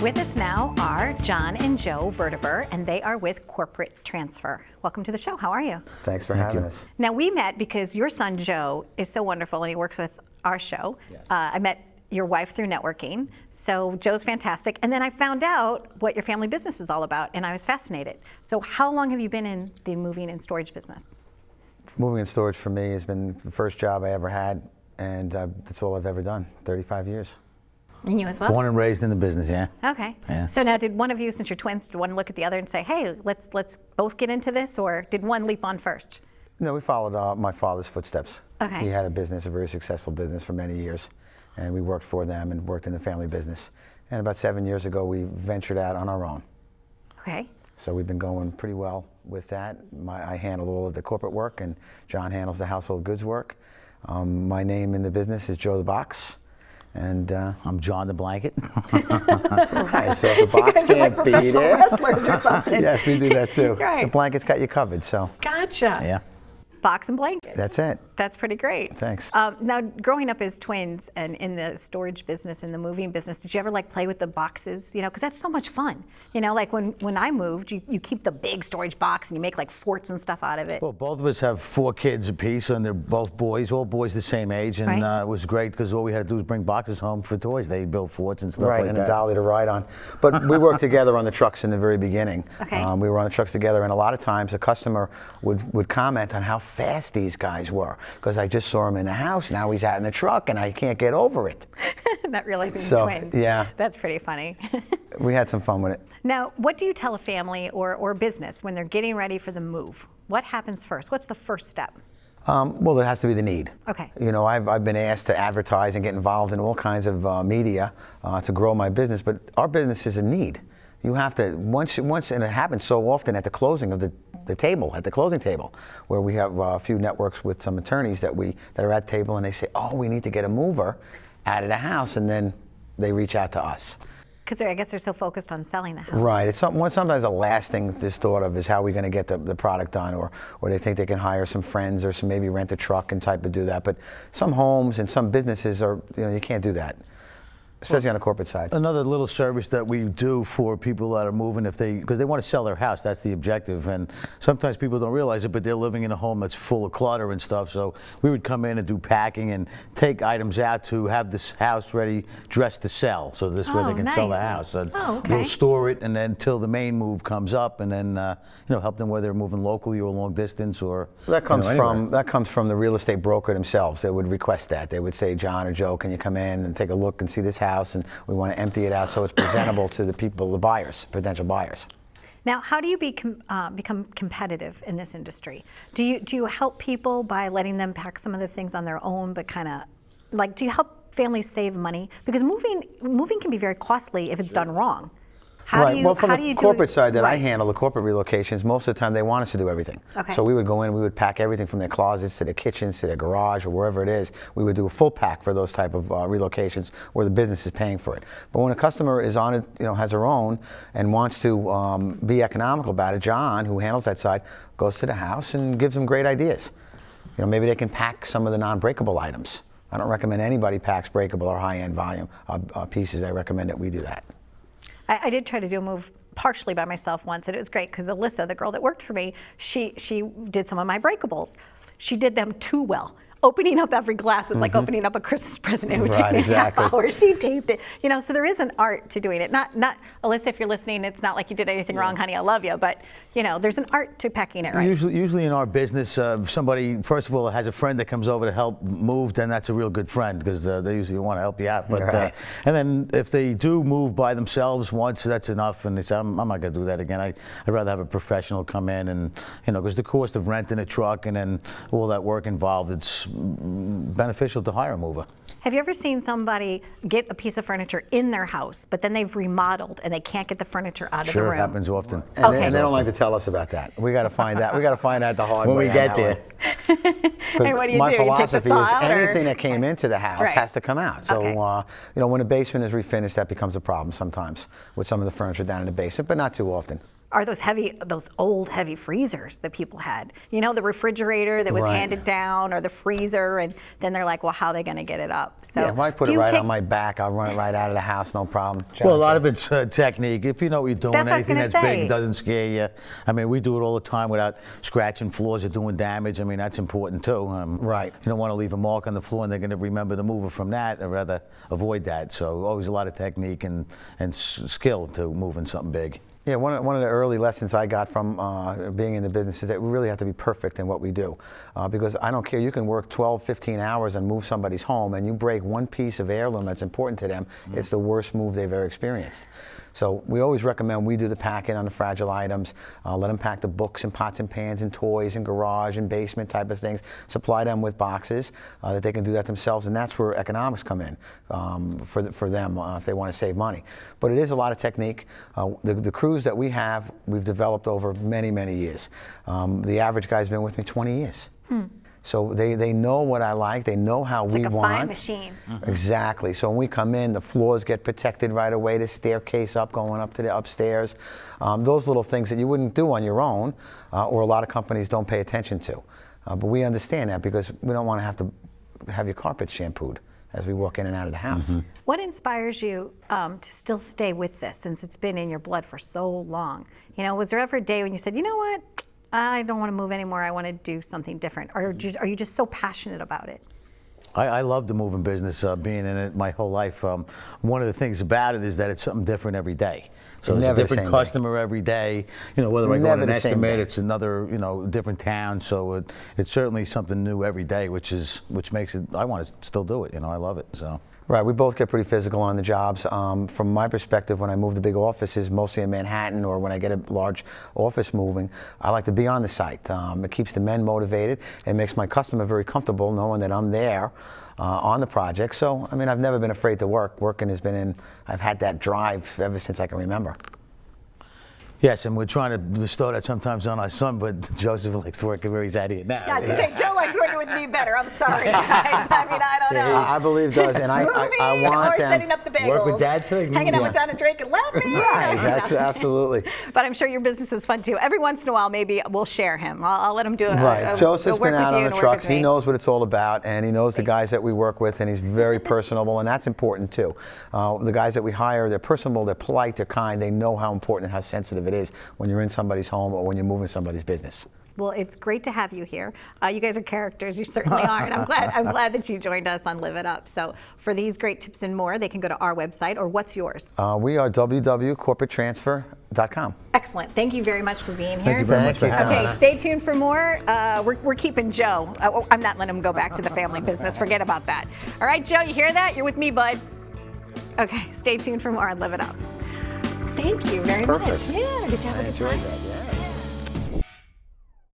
With us now are John and Joe Verderber, and they are with Corporate Transfer. Welcome to the show. How are you? Thanks for having us. Now, we met because your son, Joe, is so wonderful, and he works with our show. Yes. I met your wife through networking, so Joe's fantastic. And then I found out what your family business is all about, and I was fascinated. So how long have you been in the moving and storage business? Moving and storage for me has been the first job I ever had, and that's all I've ever done, 35 years. And you as well? Born and raised in the business, yeah. Okay. Yeah. So now, did one of you, since you're twins, did one look at the other and say, hey, let's both get into this, or did one leap on first? No, we followed my father's footsteps. Okay. He had a business, a very successful business for many years, and we worked for them and worked in the family business. And about 7 years ago, we ventured out on our own. Okay. So we've been going pretty well with that. I handle all of the corporate work, and John handles the household goods work. My name in the business is Joe the Box. And I'm John the Blanket. Right, so if the box You guys are like can't beat professional it. wrestlers or something. Yes, we do that too. Right. The blanket's got you covered, so. Gotcha. Yeah. Box and blanket. That's it. That's pretty great. Thanks. Now, growing up as twins and in the storage business and the moving business, did you ever like play with the boxes? You know, because that's so much fun. You know, like when I moved, you keep the big storage box and you make like forts and stuff out of it. Well, both of us have 4 kids apiece, and they're both boys, all boys the same age, and Right. it was great because all we had to do was bring boxes home for toys. They built forts and stuff Right, like and that. a dolly to ride on. But we worked together on the trucks in the very beginning. Okay. We were on the trucks together, and a lot of times a customer would comment on how fast these guys were, because I just saw him in the house, now he's out in the truck, and I can't get over it. Not realizing So, twins. yeah. That's pretty funny. We had some fun with it. Now, what do you tell a family or business when they're getting ready for the move? What happens first? What's the first step? Well, there has to be the need. Okay. You know, I've been asked to advertise and get involved in all kinds of media to grow my business, but our business is a need. You have to, once, and it happens so often at the closing of the table, at the closing table, where we have a few networks with some attorneys that are at the table, and they say, oh, we need to get a mover out of the house, and then they reach out to us. Because I guess they're so focused on selling the house. Right. It's sometimes the last thing that's thought of is how we're going to get the product done, or they think they can hire some friends or maybe rent a truck and type of do that. But some homes and some businesses are, you can't do that, especially on the corporate side. Another little service that we do for people that are moving, because they want to sell their house, that's the objective. And sometimes people don't realize it, but they're living in a home that's full of clutter and stuff. So we would come in and do packing and take items out to have this house ready, dressed to sell. So this way they can sell the nice. house. And Okay. we'll store it, and then till the main move comes up, and then help them whether they're moving locally or long distance or. That comes anywhere. from the real estate broker themselves. They would request that. They would say, John or Joe, can you come in and take a look and see this house? And we want to empty it out so it's presentable to the people, the buyers, potential buyers. Now, how do you become competitive in this industry? Do you help people by letting them pack some of the things on their own, but kind of like, do you help families save money? Because moving can be very costly if it's done wrong. How Right. do you, well, from how the do you corporate do, side that I right. handle, the corporate relocations, most of the time they want us to do everything. Okay. So we would go in, we would pack everything from their closets to their kitchens to their garage or wherever it is. We would do a full pack for those type of relocations where the business is paying for it. But when a customer is on it, has her own and wants to be economical about it, John, who handles that side, goes to the house and gives them great ideas. Maybe they can pack some of the non-breakable items. I don't recommend anybody packs breakable or high-end volume pieces. I recommend that we do that. I did try to do a move partially by myself once, and it was great because Alyssa, the girl that worked for me, she did some of my breakables. She did them too well. Opening up every glass was like opening up a Christmas present. It would take me exactly. half hour. She taped it. So there is an art to doing it. Not Alyssa, if you're listening, it's not like you did anything wrong, honey, I love you. But there's an art to packing it right. Usually in our business, if somebody, first of all, has a friend that comes over to help move, then that's a real good friend because they usually want to help you out. But Right. and then if they do move by themselves once, that's enough. And they say, I'm not going to do that again. I'd rather have a professional come in and, because the cost of renting a truck and then all that work involved, it's beneficial to hire a mover. Have you ever seen somebody get a piece of furniture in their house, but then they've remodeled and they can't get the furniture out of the Sure, room? it happens often. And they don't like to tell us about that. We got to find that. We got to find out the hard When way. we on get that there. one. And what do you My do? You take the philosophy saw is out, or- anything that came into the house Right. has to come out. So, Okay. when a basement is refinished, that becomes a problem sometimes with some of the furniture down in the basement, but not too often. are those old heavy freezers that people had. You know, the refrigerator that was Right. handed down, or the freezer, and then they're like, well, how are they going to get it up? So Yeah, if I put do it you right take- on my back, I'll run it right out of the house, no problem. Well, a lot of it's technique. If you know what you're doing, That's what I was anything gonna that's say. big doesn't scare you. I mean, we do it all the time without scratching floors or doing damage. I mean, that's important too. Right. You don't want to leave a mark on the floor and they're going to remember the mover from that, or rather avoid that. So always a lot of technique and skill to moving something big. Yeah, one of the early lessons I got from being in the business is that we really have to be perfect in what we do. Because I don't care, you can work 12, 15 hours and move somebody's home, and you break one piece of heirloom that's important to them, it's the worst move they've ever experienced. So we always recommend we do the packing on the fragile items, let them pack the books and pots and pans and toys and garage and basement type of things, supply them with boxes that they can do that themselves, and that's where economics come in for them if they want to save money. But it is a lot of technique. The crews that we have, we've developed over many, many years. The average guy's been with me 20 years. So they know what I like. They know how we like a want. fine machine. Exactly. So when we come in, the floors get protected right away. The staircase up, going up to the upstairs. Those little things that you wouldn't do on your own, or a lot of companies don't pay attention to. But we understand that because we don't want to have your carpets shampooed as we walk in and out of the house. What inspires you to still stay with this, since it's been in your blood for so long? You know, was there ever a day when you said, you know what, I don't want to move anymore, I want to do something different? Or are you just so passionate about it? I love the moving business, being in it my whole life. One of the things about it is that it's something different every day. So it's a Never the different same customer every day. You know, whether I go Never on an the same estimate, day. it's another, different town. So it's certainly something new every day, which makes it. I want to still do it. I love it. So. Right, we both get pretty physical on the jobs. From my perspective, when I move to big offices, mostly in Manhattan, or when I get a large office moving, I like to be on the site. It keeps the men motivated. It makes my customer very comfortable knowing that I'm there on the project. So, I mean, I've never been afraid to work. Working has been I've had that drive ever since I can remember. Yes, and we're trying to bestow that sometimes on our son, but Joseph likes working where he's at here now. Yeah, I was gonna say, Joe likes working with me better. I'm sorry, guys. I mean, I don't know. I believe does, and I want or them. setting up the bagels. Work with Dad today? Hanging out Yeah. with Dad and Drake and laughing. Right, that's absolutely. But I'm sure your business is fun too. Every once in a while, maybe we'll share him. I'll let him do it. Right. Joseph's been out on the trucks. He knows. knows what it's all about, and he knows the guys that we work with, and he's very personable, and that's important too. The guys that we hire, they're personable, they're polite, they're kind. They know how important and how sensitive it is when you're in somebody's home or when you're moving somebody's business. Well, it's great to have you here. You guys are characters. You certainly are, and I'm glad that you joined us on Live It Up. So for these great tips and more, they can go to our website, or what's yours? We are www.corporatetransfer.com. Excellent. Thank you very much for being here. Thank you very much for having Okay, us. stay tuned for more. We're keeping Joe. I'm not letting him go back to the family business. Forget about that. All right, Joe, you hear that? You're with me, bud. Okay, stay tuned for more on Live It Up. Thank you very much. Perfect. Yeah, did you have a good time? That, yeah.